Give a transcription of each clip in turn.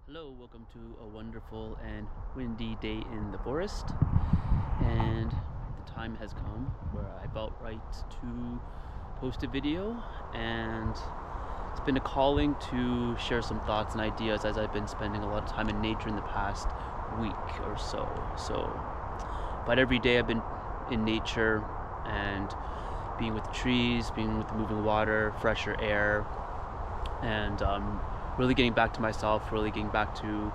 Hello, welcome to a wonderful and windy day in the forest. And the time has come where I felt right to post a video, and it's been a calling to share some thoughts and ideas as I've been spending a lot of time in nature in the past week or so. But every day I've been in nature and being with the trees, being with the moving water, fresher air, and really getting back to myself, really getting back to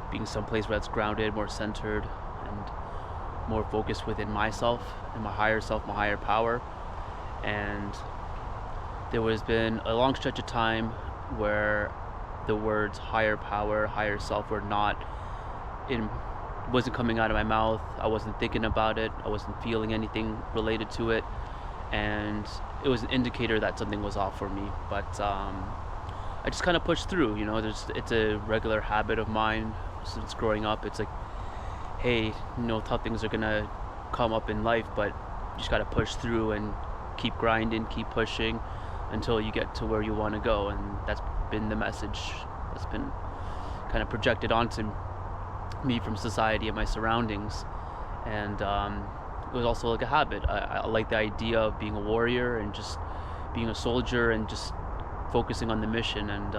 being someplace where that's grounded, more centered, and more focused within myself and my higher self, my higher power. And there has been a long stretch of time where the words higher power, higher self were not in, wasn't coming out of my mouth. I wasn't thinking about it. I wasn't feeling anything related to it, and it was an indicator that something was off for me. But I just kind of pushed through. It's a regular habit of mine since growing up. It's like, hey, tough things are gonna come up in life, but you just gotta push through and keep grinding, keep pushing until you get to where you want to go. And that's been the message that's been kind of projected onto me from society and my surroundings. And it was also like a habit. I like the idea of being a warrior and just being a soldier and just focusing on the mission. And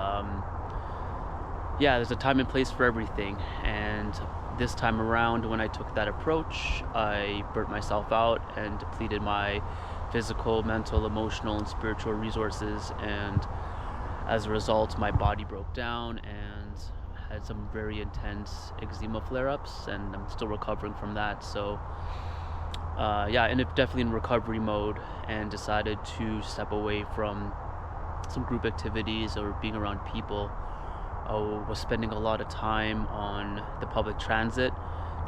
there's a time and place for everything. And this time around, when I took that approach, I burnt myself out and depleted my physical, mental, emotional, and spiritual resources. And as a result, my body broke down and had some very intense eczema flare-ups, and I'm still recovering from that. So ended up definitely in recovery mode, and decided to step away from some group activities or being around people. I was spending a lot of time on the public transit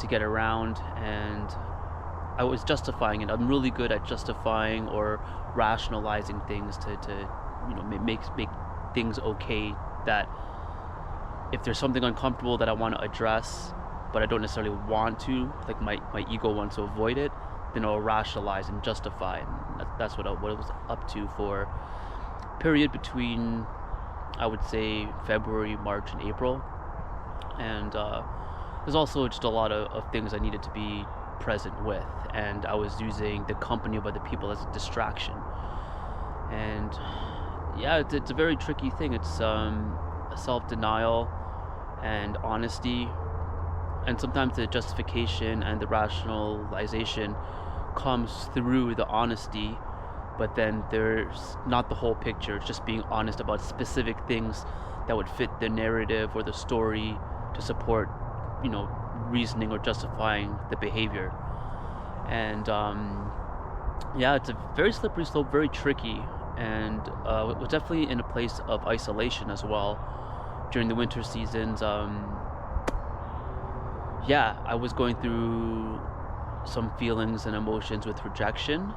to get around, and I was justifying it. I'm really good at justifying or rationalizing things to make things okay. That if there's something uncomfortable that I want to address, but I don't necessarily want to, like my ego wants to avoid it, then I'll rationalize and justify. And that's what I was up to for period between, I would say, February, March, and April. And there's also just a lot of things I needed to be present with, and I was using the company of other people as a distraction. And it's a very tricky thing. It's self-denial and honesty, and sometimes the justification and the rationalization comes through the honesty, but then there's not the whole picture. It's just being honest about specific things that would fit the narrative or the story to support, reasoning or justifying the behavior. And it's a very slippery slope, very tricky, and it was definitely in a place of isolation as well during the winter seasons. I was going through some feelings and emotions with rejection,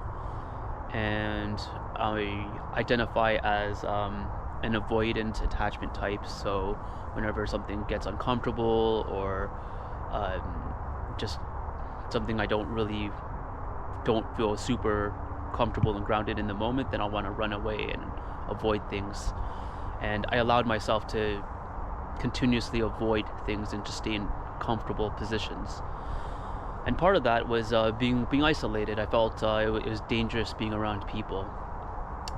and I identify as an avoidant attachment type. So whenever something gets uncomfortable or just something I don't feel super comfortable and grounded in the moment, then I'll want to run away and avoid things. And I allowed myself to continuously avoid things and just stay in comfortable positions. And part of that was being isolated. I felt it was dangerous being around people,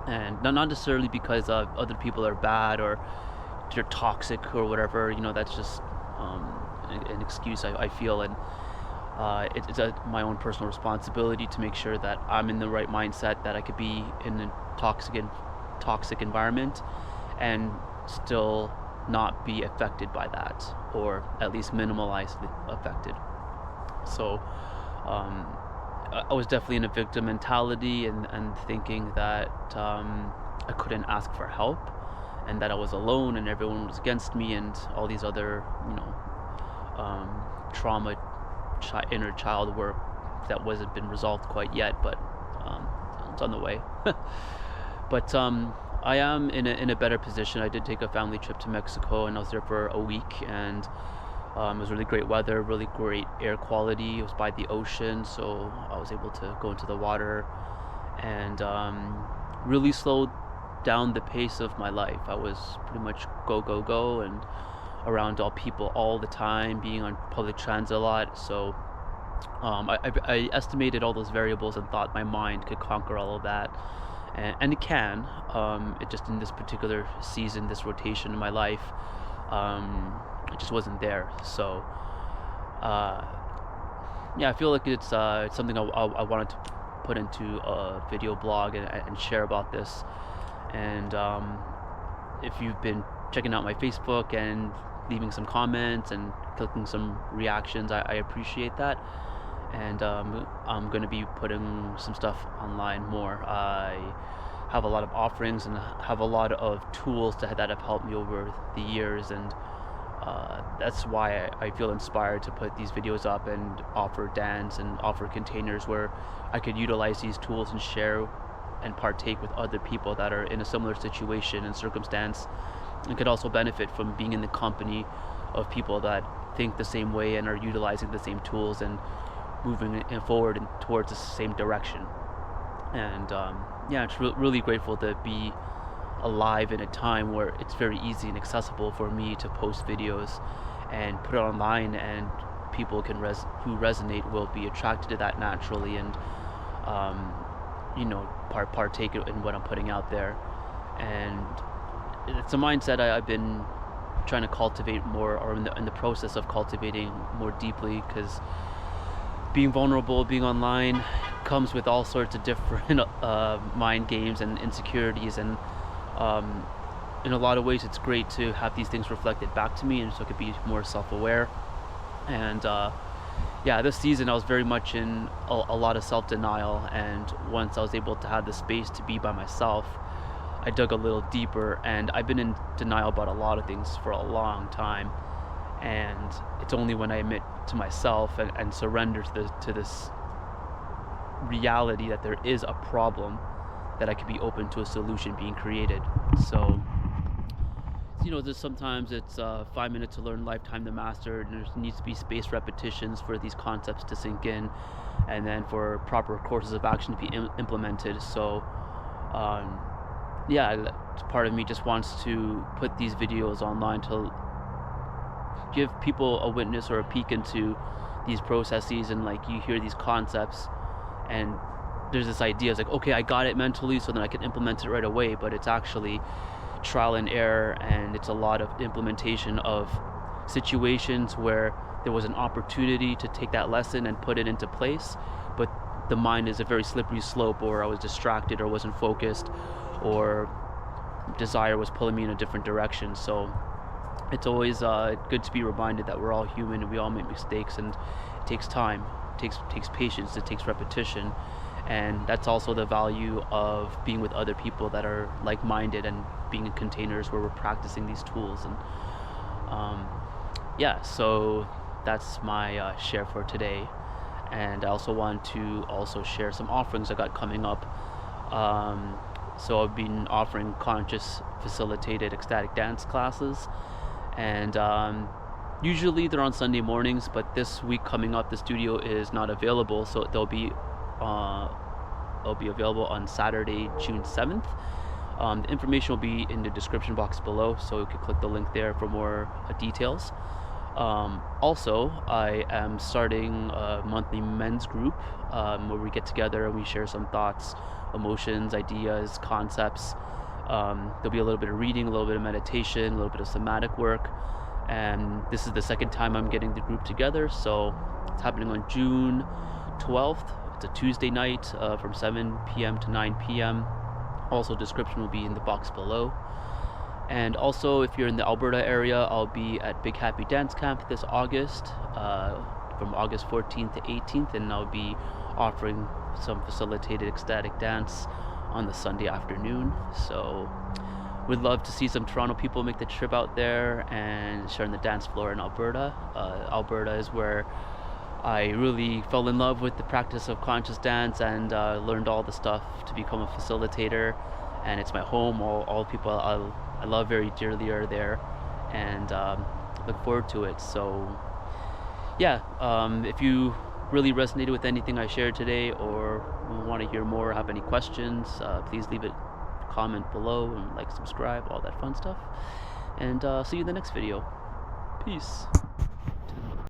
and not necessarily because other people are bad or they're toxic or whatever. That's just an excuse I feel, and it's my own personal responsibility to make sure that I'm in the right mindset, that I could be in a toxic environment and still not be affected by that, or at least minimalized affected. So I was definitely in a victim mentality and thinking that I couldn't ask for help, and that I was alone and everyone was against me, and all these other trauma inner child work that wasn't been resolved quite yet, but it's on the way. But I am in a better position. I did take a family trip to Mexico, and I was there for a week, and it was really great weather, really great air quality. It was by the ocean, so I was able to go into the water and really slowed down the pace of my life. I was pretty much go, go, go, and around all people all the time, being on public transit a lot. So I estimated all those variables and thought my mind could conquer all of that, and it can. It just, in this particular season, this rotation in my life, it just wasn't there. So yeah, I feel like it's something I wanted to put into a video blog and share about this. And if you've been checking out my Facebook and leaving some comments and clicking some reactions, I appreciate that. And I'm going to be putting some stuff online more. I have a lot of offerings and have a lot of tools that have helped me over the years, and that's why I feel inspired to put these videos up and offer dance and offer containers where I could utilize these tools and share and partake with other people that are in a similar situation and circumstance, and could also benefit from being in the company of people that think the same way and are utilizing the same tools and moving it forward and towards the same direction. And yeah, it's really grateful to be alive in a time where it's very easy and accessible for me to post videos and put it online, and people can who resonate will be attracted to that naturally, and partake in what I'm putting out there. And it's a mindset I've been trying to cultivate more, or in the process of cultivating more deeply, because being vulnerable, being online, comes with all sorts of different mind games and insecurities, and in a lot of ways it's great to have these things reflected back to me, and so I could be more self-aware. And yeah, this season I was very much in a lot of self-denial, and once I was able to have the space to be by myself, I dug a little deeper. And I've been in denial about a lot of things for a long time, and it's only when I admit to myself and surrender to this reality that there is a problem that I could be open to a solution being created. So there's sometimes it's 5 minutes to learn, lifetime to master, and there needs to be spaced repetitions for these concepts to sink in, and then for proper courses of action to be implemented. So yeah, part of me just wants to put these videos online to give people a witness or a peek into these processes, and like you hear these concepts and there's this idea, it's like, okay, I got it mentally, so then I can implement it right away, but it's actually trial and error, and it's a lot of implementation of situations where there was an opportunity to take that lesson and put it into place, but the mind is a very slippery slope, or I was distracted, or wasn't focused, or desire was pulling me in a different direction. So it's always good to be reminded that we're all human and we all make mistakes, and it takes time, it takes patience, it takes repetition. And that's also the value of being with other people that are like-minded and being in containers where we're practicing these tools. And yeah, so that's my share for today. And I also want to share some offerings I got coming up. So I've been offering conscious facilitated ecstatic dance classes, and usually they're on Sunday mornings, but this week coming up the studio is not available, so they'll be available on Saturday, June 7th. The information will be in the description box below, so you can click the link there for more details. Also, I am starting a monthly men's group where we get together and we share some thoughts, emotions, ideas, concepts. There'll be a little bit of reading, a little bit of meditation, a little bit of somatic work. And this is the second time I'm getting the group together, so it's happening on June 12th. It's a Tuesday night from 7 p.m. to 9 p.m. Also, description will be in the box below. And also, if you're in the Alberta area, I'll be at Big Happy Dance Camp this August, from August 14th to 18th, and I'll be offering some facilitated ecstatic dance on the Sunday afternoon. So we'd love to see some Toronto people make the trip out there and share on the dance floor in Alberta. Alberta is where I really fell in love with the practice of conscious dance and learned all the stuff to become a facilitator. And it's my home. All people I love very dearly are there, and look forward to it. So yeah, if you really resonated with anything I shared today, or want to hear more, have any questions, please leave a comment below and subscribe, all that fun stuff. And see you in the next video. Peace.